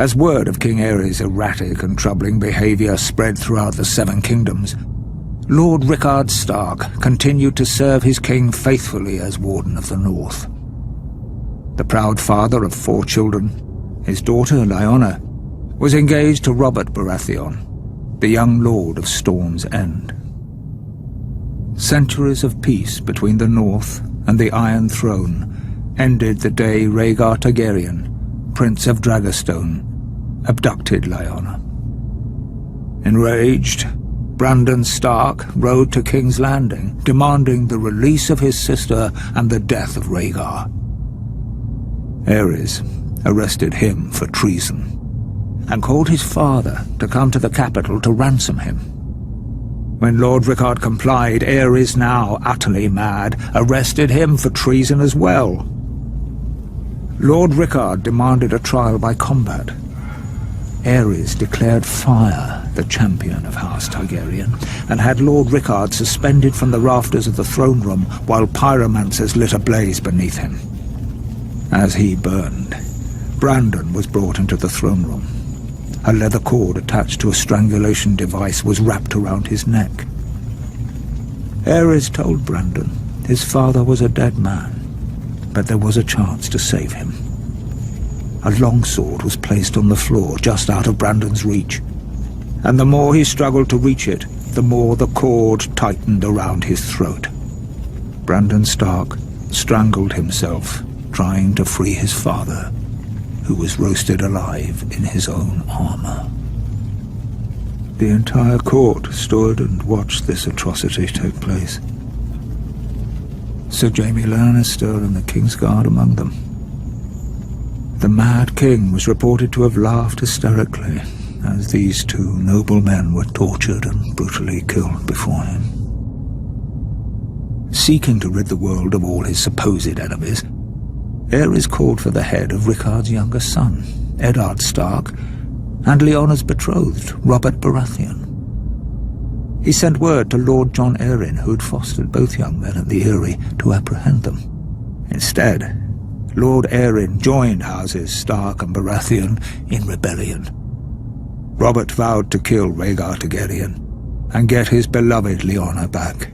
As word of King Æris' erratic and troubling behaviour spread throughout the Seven Kingdoms, Lord Rickard Stark continued to serve his king faithfully as Warden of the North. The proud father of 4 children, his daughter Lyanna, was engaged to Robert Baratheon, the young lord of Storm's End. Centuries of peace between the North and the Iron Throne ended the day Rhaegar Targaryen, Prince of Dragonstone, abducted Lyanna. Enraged, Brandon Stark rode to King's Landing, demanding the release of his sister and the death of Rhaegar. Æris arrested him for treason, and called his father to come to the capital to ransom him. When Lord Rickard complied, Æris, now utterly mad, arrested him for treason as well. Lord Rickard demanded a trial by combat. Æris declared fire the champion of House Targaryen, and had Lord Rickard suspended from the rafters of the throne room while pyromancers lit a blaze beneath him. As he burned, Brandon was brought into the throne room. A leather cord attached to a strangulation device was wrapped around his neck. Æris told Brandon his father was a dead man, but there was a chance to save him. A longsword was placed on the floor just out of Brandon's reach, and the more he struggled to reach it, the more the cord tightened around his throat. Brandon Stark strangled himself trying to free his father, who was roasted alive in his own armor. The entire court stood and watched this atrocity take place. Sir Jaime Lannister and the King's Guard among them. The Mad King was reported to have laughed hysterically as these 2 noble men were tortured and brutally killed before him. Seeking to rid the world of all his supposed enemies, Æris called for the head of Rickard's younger son, Eddard Stark, and Lyanna's betrothed, Robert Baratheon. He sent word to Lord Jon Arryn, who had fostered both young men at the Eyrie, to apprehend them. Instead, Lord Arryn joined houses Stark and Baratheon in rebellion. Robert vowed to kill Rhaegar Targaryen and get his beloved Lyanna back.